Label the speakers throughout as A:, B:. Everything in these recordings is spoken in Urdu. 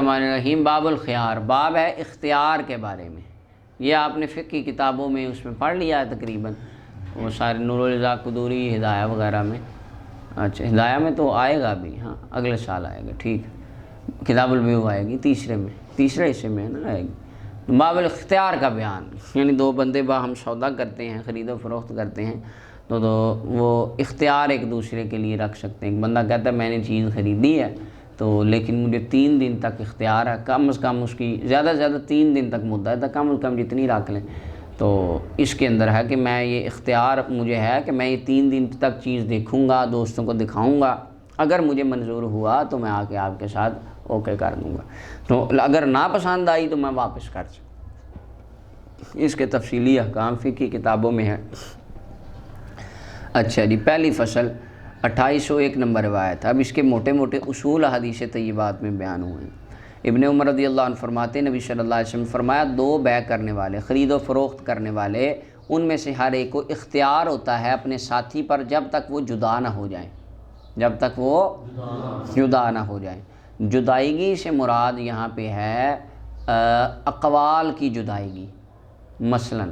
A: الرحمن الرحیم باب الخیار، باب ہے اختیار کے بارے میں۔ یہ آپ نے فقہ کی کتابوں میں اس میں پڑھ لیا ہے تقریباً، وہ سارے نور الرضا قدوری ہدایہ وغیرہ میں۔ اچھا ہدایہ میں تو آئے گا بھی، ہاں اگلے سال آئے گا، ٹھیک ہے۔ کتاب البیوع آئے گی تیسرے حصے میں ہے نا آئے گی۔ باب الاختیار کا بیان، یعنی دو بندے باہم سودا کرتے ہیں، خرید و فروخت کرتے ہیں تو وہ اختیار ایک دوسرے کے لیے رکھ سکتے ہیں۔ ایک بندہ کہتا ہے میں نے چیز خریدی ہے تو لیکن مجھے 3 دن تک اختیار ہے، کم از کم اس کی زیادہ سے زیادہ 3 دن تک مدت ہے، کم از کم جتنی رکھ لیں، تو اس کے اندر ہے کہ میں یہ اختیار مجھے ہے کہ میں یہ 3 دن تک چیز دیکھوں گا، دوستوں کو دکھاؤں گا، اگر مجھے منظور ہوا تو میں آ کے آپ کے ساتھ اوکے کر دوں گا، تو اگر ناپسند آئی تو میں واپس کر سکوں۔ اس کے تفصیلی احکام فقہ کتابوں میں ہے۔ اچھا جی، پہلی فصل 2801 نمبر روایت۔ اب اس کے موٹے موٹے اصول حدیث طیبات میں بیان ہوئے ہیں۔ ابن عمر رضی اللہ عنہ فرماتے ہیں، نبی صلی اللہ علیہ وسلم فرمایا، 2 بیع کرنے والے، خرید و فروخت کرنے والے، ان میں سے ہر ایک کو اختیار ہوتا ہے اپنے ساتھی پر جب تک وہ جدا نہ ہو جائیں، جب تک وہ جدا نہ ہو جائیں۔ جدائیگی سے مراد یہاں پہ ہے اقوال کی جدائیگی۔ مثلا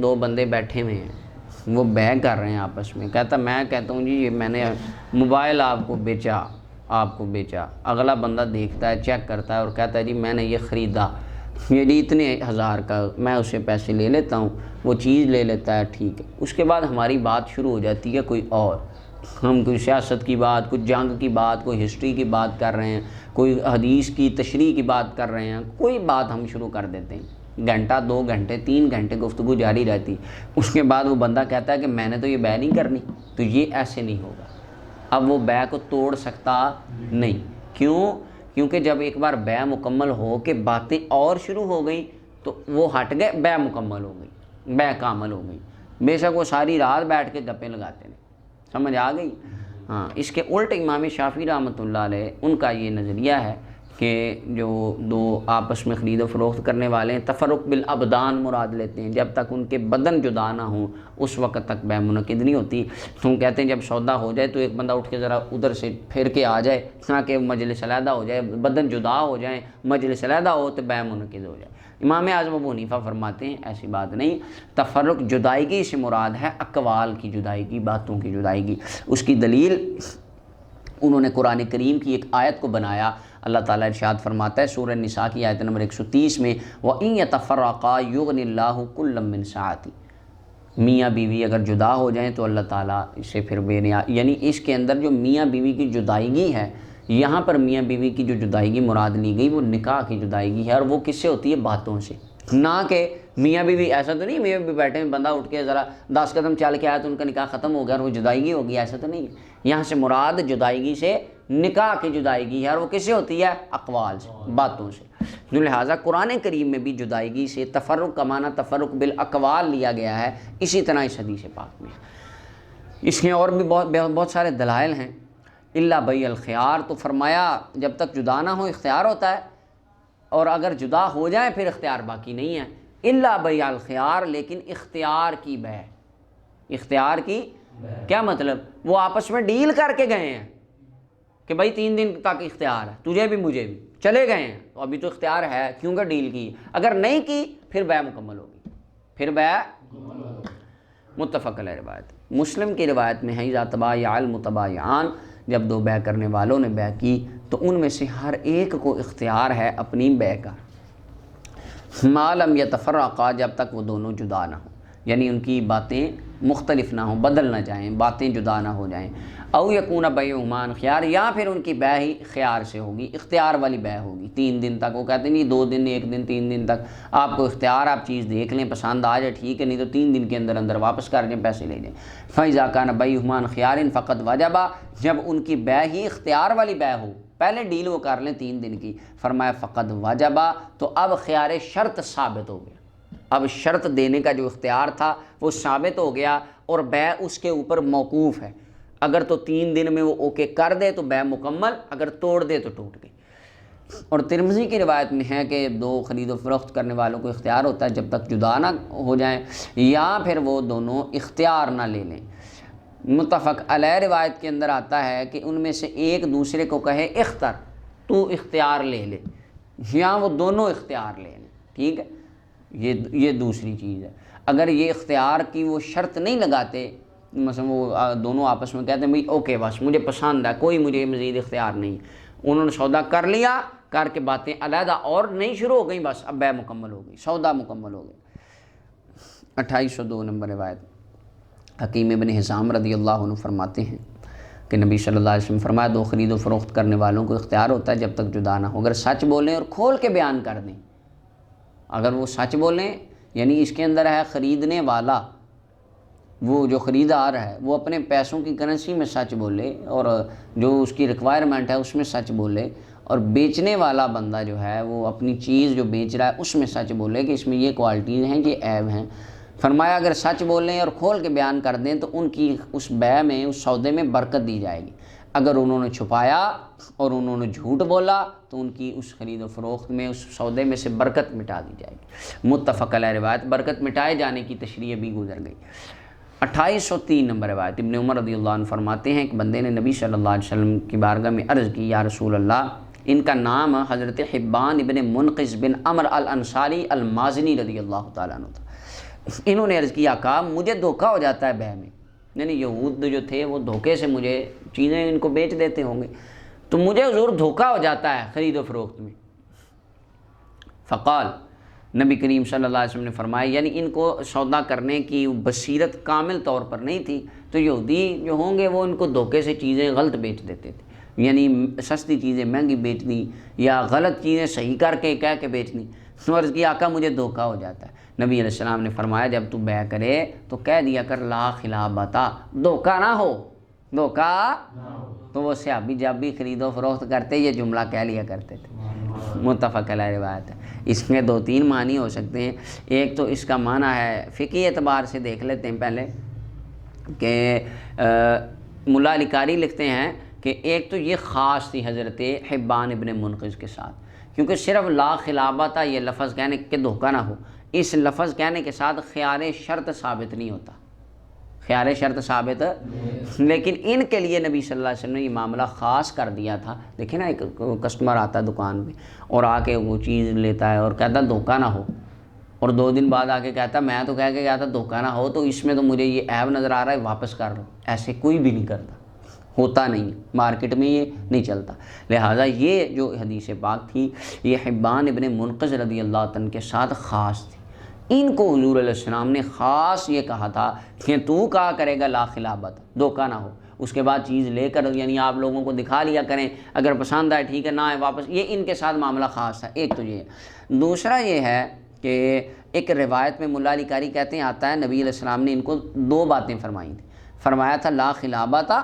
A: دو بندے بیٹھے ہوئے ہیں، وہ بیع کر رہے ہیں آپس میں، میں کہتا ہوں جی یہ میں نے موبائل آپ کو بیچا، اگلا بندہ دیکھتا ہے، چیک کرتا ہے اور کہتا ہے جی میں نے یہ خریدا، یہ جی اتنے ہزار کا، میں اسے پیسے لے لیتا ہوں، وہ چیز لے لیتا ہے، ٹھیک ہے۔ اس کے بعد ہماری بات شروع ہو جاتی ہے کوئی اور، ہم کوئی سیاست کی بات، کوئی جنگ کی بات، کوئی ہسٹری کی بات کر رہے ہیں، کوئی حدیث کی تشریح کی بات کر رہے ہیں، کوئی بات ہم شروع کر دیتے ہیں، گھنٹہ 2 گھنٹے 3 گھنٹے گفتگو جاری رہتی۔ اس کے بعد وہ بندہ کہتا ہے کہ میں نے تو یہ بیع نہیں کرنی، تو یہ ایسے نہیں ہوگا۔ اب وہ بیع کو توڑ سکتا نہیں، کیونکہ جب ایک بار بیع مکمل ہو کے باتیں اور شروع ہو گئیں تو وہ ہٹ گئے، بیع مکمل ہو گئی، بیع کامل ہو گئی، بے شک وہ ساری رات بیٹھ کے گپیں لگاتے ہیں۔ سمجھ آ گئی؟ ہاں، اس کے الٹ امام شافعی رحمۃ اللہ علیہ ان کا یہ نظریہ ہے کہ جو 2 آپس میں خرید و فروخت کرنے والے ہیں، تفرق بالابدان مراد لیتے ہیں، جب تک ان کے بدن جدا نہ ہوں اس وقت تک بیع منعقد نہیں ہوتی۔ تو کہتے ہیں جب سودا ہو جائے تو ایک بندہ اٹھ کے ذرا ادھر سے پھر کے آ جائے تاکہ مجلس علیحدہ ہو جائے، بدن جدا ہو جائیں، مجلس علیحدہ ہو تو بیع منعقد ہو جائے۔ امام اعظم ابو حنیفہ فرماتے ہیں ایسی بات نہیں، تفرق جدائیگی سے مراد ہے اقوال کی جدائیگی، باتوں کی جدائیگی۔ اس کی دلیل انہوں نے قرآن کریم کی ایک آیت کو بنایا۔ اللہ تعالیٰ ارشاد فرماتا ہے سورہ نساء کی آیت نمبر 130 میں، وَإِن يَتَفَرَّقَا يُغْنِ اللَّهُ كُلًّا مِّن سَعَتِهِ، میاں بیوی اگر جدا ہو جائیں تو اللہ تعالیٰ اسے پھر بے نیاز، یعنی اس کے اندر جو میاں بیوی کی جدائیگی ہے، یہاں پر میاں بیوی کی جو جدائیگی مراد لی گئی وہ نکاح کی جدائیگی ہے، اور وہ کس سے ہوتی ہے؟ باتوں سے، نہ کہ میاں بیوی ایسا تو نہیں میاں بیوی بیٹھے ہیں، بندہ اٹھ کے ذرا 10 قدم چل کے آیا تو ان کا نکاح ختم ہو گیا اور وہ جدائیگی ہوگی، ایسا تو نہیں ہے۔ یہاں سے مراد جدائیگی سے نکاح کی جدائیگی ہے، اور وہ کس سے ہوتی ہے؟ اقوال سے، باتوں سے۔ جو لہٰذا قرآن کریم میں بھی جدائیگی سے تفرق کا معنی تفرق بالاقوال لیا گیا ہے، اسی طرح اس حدیث پاک میں اس میں اور بھی بہت سارے دلائل ہیں۔ الا بیع الخیار، تو فرمایا جب تک جدا نہ ہو اختیار ہوتا ہے، اور اگر جدا ہو جائیں پھر اختیار باقی نہیں ہے۔ الا بیع الخیار، لیکن اختیار کی بیع، اختیار کی کیا مطلب؟ وہ آپس میں ڈیل کر کے گئے ہیں کہ بھائی 3 دن تک اختیار ہے، تجھے بھی مجھے بھی، چلے گئے ہیں تو ابھی تو اختیار ہے کیونکہ ڈیل کی، اگر نہیں کی پھر بیع مکمل ہوگی، پھر بیع متفق علیہ روایت۔ مسلم کی روایت میں ہے اذا تبایع المتبایعان، جب 2 بیع کرنے والوں نے بیع کی تو ان میں سے ہر ایک کو اختیار ہے اپنی بیع کا، ما لم یتفرقا، جب تک وہ دونوں جدا نہ ہوں، یعنی ان کی باتیں مختلف نہ ہوں، بدل نہ جائیں، باتیں جدا نہ ہو جائیں۔ او یکون بیعہما عن خیار، یا پھر ان کی بیع ہی خیار سے ہوگی، اختیار والی بیع ہوگی۔ 3 دن تک، وہ کہتے ہیں نہیں 2 دن 1 دن 3 دن تک آپ کو اختیار، آپ چیز دیکھ لیں، پسند آ جائے ٹھیک ہے، نہیں تو 3 دن کے اندر اندر واپس کر دیں، پیسے لے جائیں۔ فاذا کان بیعہما عن خیار فقد وجب، جب ان کی بیع ہی اختیار والی بیع ہو، پہلے ڈیل وہ کر لیں 3 دن کی، فرمایا فقد وجب، تو اب خیار شرط ثابت ہو گیا، اب شرط دینے کا جو اختیار تھا وہ ثابت ہو گیا، اور بیع اس کے اوپر موقوف ہے۔ اگر تو 3 دن میں وہ اوکے کر دے تو بیع مکمل، اگر توڑ دے تو ٹوٹ گئی۔ اور ترمذی کی روایت میں ہے کہ 2 خرید و فروخت کرنے والوں کو اختیار ہوتا ہے جب تک جدا نہ ہو جائیں، یا پھر وہ دونوں اختیار نہ لے لیں۔ متفق علیہ روایت کے اندر آتا ہے کہ ان میں سے ایک دوسرے کو کہے اختر، تو اختیار لے لے، یا وہ دونوں اختیار لے لیں، ٹھیک ہے، یہ دوسری چیز ہے۔ اگر یہ اختیار کی وہ شرط نہیں لگاتے، مثلا وہ دونوں آپس میں کہتے ہیں بھئی اوکے بس مجھے پسند ہے، کوئی مجھے مزید اختیار نہیں، انہوں نے سودا کر لیا، کر کے باتیں علیحدہ اور نہیں شروع ہو گئی، بس اب بیع مکمل ہو گئی، سودا مکمل ہو گئی۔ 2802 نمبر روایت، حکیم ابن حزام رضی اللہ عنہ فرماتے ہیں کہ نبی صلی اللہ علیہ وسلم فرمایا 2 خرید و فروخت کرنے والوں کو اختیار ہوتا ہے جب تک جدا نہ ہو، اگر سچ بولیں اور کھول کے بیان کر دیں۔ اگر وہ سچ بولیں، یعنی اس کے اندر ہے خریدنے والا، وہ جو خریدار ہے وہ اپنے پیسوں کی کرنسی میں سچ بولے اور جو اس کی ریکوائرمنٹ ہے اس میں سچ بولے، اور بیچنے والا بندہ جو ہے وہ اپنی چیز جو بیچ رہا ہے اس میں سچ بولے کہ اس میں یہ کوالٹیز ہیں، یہ عیب ہیں۔ فرمایا اگر سچ بولیں اور کھول کے بیان کر دیں تو ان کی اس بیع میں، اس سودے میں برکت دی جائے گی۔ اگر انہوں نے چھپایا اور انہوں نے جھوٹ بولا تو ان کی اس خرید و فروخت میں، اس سودے میں سے برکت مٹا دی جائے گی۔ متفق علیہ روایت، برکت مٹائے جانے کی تشریح بھی گزر گئی۔ 2803 نمبر روایت، ابن عمر رضی اللہ عنہ فرماتے ہیں کہ بندے نے نبی صلی اللہ علیہ وسلم کی بارگاہ میں عرض کی، یا رسول اللہ، ان کا نام حضرت حبان ابن منقذ بن عمر الانصاری المازنی رضی اللہ تعالیٰ عنہ تھا۔ انہوں نے عرض کیا، کہا مجھے دھوکہ ہو جاتا ہے بیع میں، یعنی یہود جو تھے وہ دھوکے سے مجھے چیزیں ان کو بیچ دیتے ہوں گے، تو مجھے حضور دھوکہ ہو جاتا ہے خرید و فروخت میں۔ فقال، نبی کریم صلی اللہ علیہ وسلم نے فرمایا، یعنی ان کو سودا کرنے کی بصیرت کامل طور پر نہیں تھی، تو یہودی جو ہوں گے وہ ان کو دھوکے سے چیزیں غلط بیچ دیتے تھے، یعنی سستی چیزیں مہنگی بیچ دی یا غلط چیزیں صحیح کر کے کہہ کے بیچ دی۔ عرض کی، آقا مجھے دھوکہ ہو جاتا ہے۔ نبی علیہ السلام نے فرمایا، جب تو بیع کرے تو کہہ دیا کر لا خلابتا، دھوکہ نہ ہو، دھوکہ تو وہ صحابی جب بھی خرید و فروخت کرتے یہ جملہ کہہ لیا کرتے تھے۔ متفق علیہ روایت ہے۔ اس میں 2-3 معنی ہو سکتے ہیں۔ ایک تو اس کا معنی ہے فقہی اعتبار سے دیکھ لیتے ہیں پہلے کہ ملا علی قاری لکھتے ہیں کہ ایک تو یہ خاص تھی حضرت حبان ابن منقذ کے ساتھ، کیونکہ صرف لا خلابتا یہ لفظ کہنے کہ دھوکہ نہ ہو، اس لفظ کہنے کے ساتھ خیار شرط ثابت نہیں ہوتا، خیار شرط ثابت، لیکن ان کے لیے نبی صلی اللہ علیہ وسلم نے یہ معاملہ خاص کر دیا تھا۔ دیکھیں نا، ایک کسٹمر آتا ہے دکان پہ اور آ کے وہ چیز لیتا ہے اور کہتا ہے دھوکہ نہ ہو، اور 2 دن بعد آ کے کہتا ہے میں تو کہہ کے گیا تھا دھوکہ نہ ہو، تو اس میں تو مجھے یہ عیب نظر آ رہا ہے، واپس کر لو۔ ایسے کوئی بھی نہیں کرتا، ہوتا نہیں، مارکیٹ میں یہ نہیں چلتا۔ لہٰذا یہ جو حدیث پاک تھی یہ حبان ابن منقذ رضی اللہ عنہ کے ساتھ خاص تھی۔ ان کو حضور علیہ السلام نے خاص یہ کہا تھا کہ تو کہا کرے گا لا خلابت، دھوکہ نہ ہو، اس کے بعد چیز لے کر یعنی آپ لوگوں کو دکھا لیا کریں، اگر پسند آئے ٹھیک ہے، نہ آئے واپس، یہ ان کے ساتھ معاملہ خاص ہے۔ ایک تو یہ ہے۔ دوسرا یہ ہے کہ ایک روایت میں ملا علی قاری کہتے ہیں آتا ہے نبی علیہ السلام نے ان کو 2 باتیں فرمائی تھیں، فرمایا تھا لا خلابتا،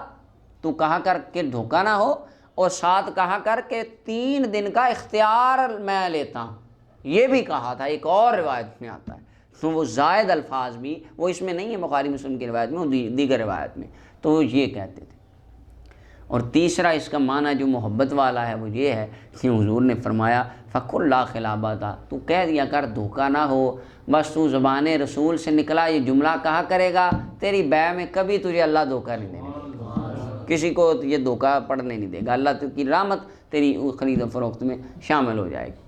A: تو کہا کر کے دھوکہ نہ ہو، اور ساتھ کہا کر کے 3 دن کا اختیار میں لیتا ہوں، یہ بھی کہا تھا۔ ایک اور روایت میں آتا ہے تو وہ زائد الفاظ بھی، وہ اس میں نہیں ہے بخاری مسلم کی روایت میں، وہ دیگر روایت میں، تو وہ یہ کہتے تھے۔ اور تیسرا اس کا معنی جو محبت والا ہے وہ یہ ہے کہ حضور نے فرمایا فقل لا خلابتا، تو کہہ دیا کر دھوکہ نہ ہو، بس تو زبان رسول سے نکلا یہ جملہ کہا کرے گا، تیری بیع میں کبھی تجھے اللہ دھوکہ نہیں دینے، کسی کو یہ دھوکہ پڑنے نہیں دے گا، اللہ کی رحمت تیری خرید و فروخت میں شامل ہو جائے گی۔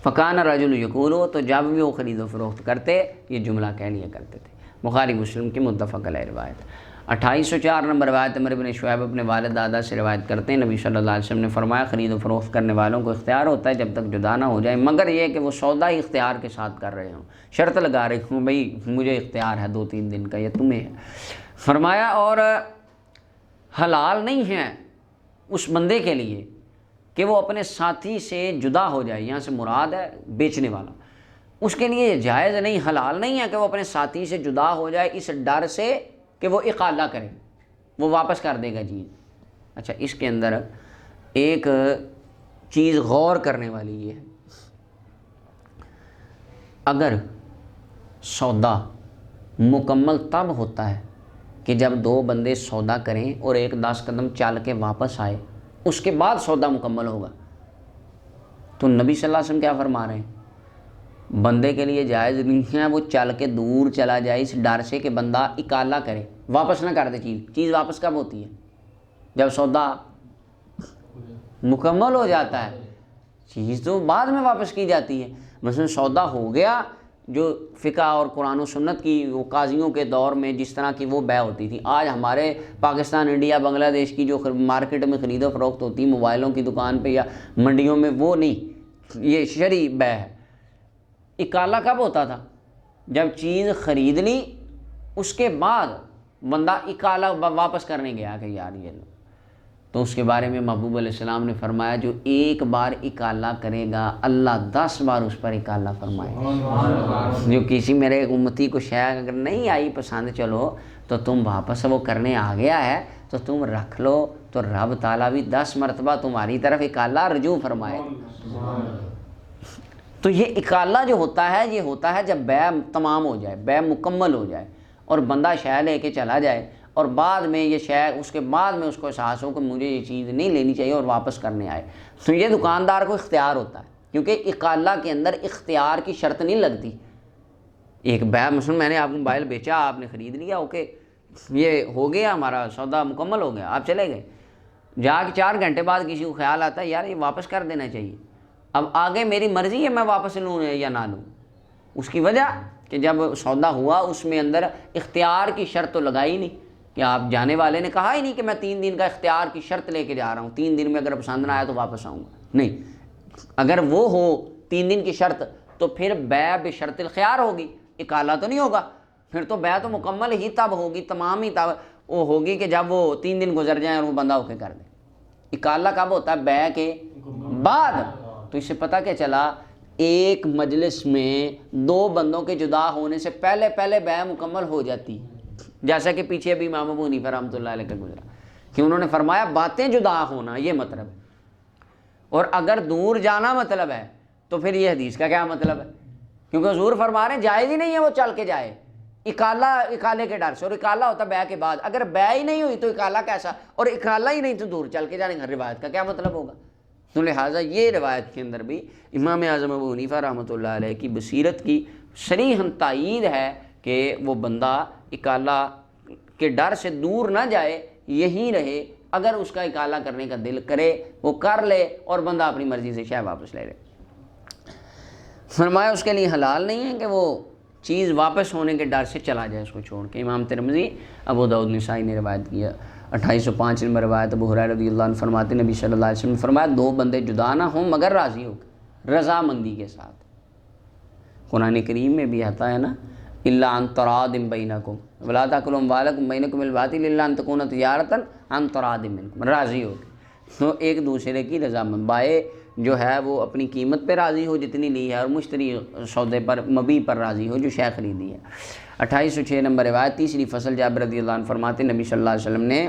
A: فکان رجل یقول، تو جب بھی وہ خرید و فروخت کرتے یہ جملہ کہہ لیا کرتے تھے۔ بخاری مسلم کی متفق علیہ روایت۔ 2804 نمبر روایت، عمر بن شعیب اپنے والد دادا سے روایت کرتے ہیں، نبی صلی اللہ علیہ وسلم نے فرمایا خرید و فروخت کرنے والوں کو اختیار ہوتا ہے جب تک جدا نہ ہو جائے، مگر یہ کہ وہ سودا ہی اختیار کے ساتھ کر رہے ہوں، شرط لگا رہے ہوں بھئی مجھے اختیار ہے 2-3 دن کا، یہ تمہیں ہے۔ فرمایا اور حلال نہیں ہے اس بندے کے لیے کہ وہ اپنے ساتھی سے جدا ہو جائے، یہاں سے مراد ہے بیچنے والا، اس کے لیے یہ جائز نہیں، حلال نہیں ہے کہ وہ اپنے ساتھی سے جدا ہو جائے اس ڈر سے کہ وہ اقالہ کرے، وہ واپس کر دے گا چیز۔ اچھا، اس کے اندر ایک چیز غور کرنے والی یہ ہے، اگر سودا مکمل تب ہوتا ہے کہ جب 2 بندے سودا کریں اور ایک 10 قدم چل کے واپس آئے، اس کے بعد سودا مکمل ہوگا، تو نبی صلی اللہ علیہ وسلم کیا فرما رہے ہیں؟ بندے کے لیے جائز نہیں ہے وہ چل کے دور چلا جائے اس ڈر سے کہ بندہ اکالہ کرے، واپس نہ کر دے چیز واپس کب ہوتی ہے؟ جب سودا مکمل ہو جاتا ہے، چیز تو بعد میں واپس کی جاتی ہے۔ مثلا سودا ہو گیا، جو فقہ اور قرآن و سنت کی وہ قاضیوں کے دور میں جس طرح کی وہ بیع ہوتی تھی، آج ہمارے پاکستان، انڈیا، بنگلہ دیش کی جو مارکیٹ میں خرید و فروخت ہوتی ہے موبائلوں کی دکان پہ یا منڈیوں میں، وہ نہیں، یہ شرعی بیع ہے۔ اکالہ کب ہوتا تھا؟ جب چیز خرید لی اس کے بعد بندہ اکالہ واپس کرنے گیا کہ یار یہ لو، تو اس کے بارے میں محبوب علیہ السلام نے فرمایا جو ایک بار اکالہ کرے گا اللہ 10 بار اس پر اکالہ فرمائے گا۔ جو کسی میرے امتی کو شے اگر نہیں آئی پسند، چلو تو تم واپس وہ کرنے آ گیا ہے تو تم رکھ لو، تو رب تعالیٰ بھی 10 مرتبہ تمہاری طرف اکالہ رجوع فرمائے گا۔ تو یہ اکالہ جو ہوتا ہے، یہ ہوتا ہے جب بیع تمام ہو جائے، بیع مکمل ہو جائے اور بندہ شے لے کے چلا جائے اور بعد میں یہ شے اس کے بعد میں اس کو احساس ہو کہ مجھے یہ چیز نہیں لینی چاہیے اور واپس کرنے آئے، تو یہ دکاندار کو اختیار ہوتا ہے، کیونکہ اکالہ کے اندر اختیار کی شرط نہیں لگتی۔ ایک بیع مثلا میں نے آپ کو موبائل بیچا، آپ نے خرید لیا، اوکے یہ ہو گیا، ہمارا سودا مکمل ہو گیا، آپ چلے گئے، جا کے 4 گھنٹے بعد کسی کو خیال آتا ہے یار یہ واپس کر دینا چاہیے، اب آگے میری مرضی ہے میں واپس لوں یا نہ لوں۔ اس کی وجہ کہ جب سودا ہوا اس میں اندر اختیار کی شرط تو لگائی نہیں، کہ آپ جانے والے نے کہا ہی نہیں کہ میں 3 دن کا اختیار کی شرط لے کے جا رہا ہوں، 3 دن میں اگر پسند نہ آیا تو واپس آؤں گا، نہیں۔ اگر وہ ہو 3 دن کی شرط تو پھر بیع بشرط الخیار ہوگی، اکالہ تو نہیں ہوگا، پھر تو بیع تو مکمل ہی تب ہوگی، تمام ہی تب وہ ہوگی کہ جب وہ 3 دن گزر جائیں اور وہ بندہ اوکے کر دے۔ اکالہ کب ہوتا ہے؟ بیع کے بعد۔ تو اس سے پتہ کیا چلا، ایک مجلس میں 2 بندوں کے جدا ہونے سے پہلے بیع مکمل ہو جاتی، جیسا کہ پیچھے بھی امام ابو حنیفہ رحمۃ اللہ علیہ کا گزرا کہ انہوں نے فرمایا باتیں جدا ہونا یہ مطلب ہے، اور اگر دور جانا مطلب ہے تو پھر یہ حدیث کا کیا مطلب ہے؟ کیونکہ حضور فرما رہے ہیں جائز ہی نہیں ہے وہ چل کے جائے اکالے کے ڈر سے، اور اکالہ ہوتا ہے بیع کے بعد، اگر بیع ہی نہیں ہوئی تو اکالہ کیسا، اور اکالہ ہی نہیں تو دور چل کے جانے کا روایت کا کیا مطلب ہوگا؟ تو لہٰذا یہ روایت کے اندر بھی امام اعظم ابو حنیفہ رحمۃ اللہ علیہ کی بصیرت کی صریحاً تائید ہے کہ وہ بندہ اکالہ کے ڈر سے دور نہ جائے، یہی رہے، اگر اس کا اکالہ کرنے کا دل کرے وہ کر لے اور بندہ اپنی مرضی سے شے واپس لے لے۔ فرمایا اس کے لیے حلال نہیں ہے کہ وہ چیز واپس ہونے کے ڈر سے چلا جائے اس کو چھوڑ کے۔ امام ترمذی، ابو داؤد، نسائی نے روایت کیا۔ 2805 نمبر روایت ابو ہریرہ رضی اللہ عنہ فرماتے نبی صلی اللہ علیہ وسلم نے فرمایا 2 بندے جدا نہ ہوں مگر راضی ہو کے، رضامندی کے ساتھ۔ قرآن کریم میں بھی آتا ہے نا، الا عن تراض بینکم ولا تاکلوا اموالکم بینکم بالباطل الا ان تکون تجارۃ عن تراض منکم، راضی ہو کے، تو ایک دوسرے کی رضامند، بائے جو ہے وہ اپنی قیمت پہ راضی ہو جتنی لی ہے، اور مشتری سودے پر مبیع پر راضی ہو جو شے خریدی ہے۔ 2806 نمبر روایت، تیسری فصل، جابر رضی اللہ عنہ فرماتے نبی صلی اللہ علیہ وسلم نے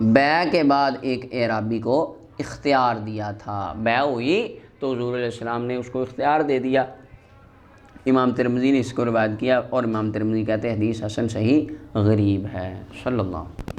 A: بیع کے بعد ایک اعرابی کو اختیار دیا تھا، بیع ہوئی تو حضور علیہ السلام نے اس کو اختیار دے دیا۔ امام ترمذی نے اس کو روایت کیا، اور امام ترمذی کہتے ہیں حدیث حسن صحیح غریب ہے۔ صلی اللہ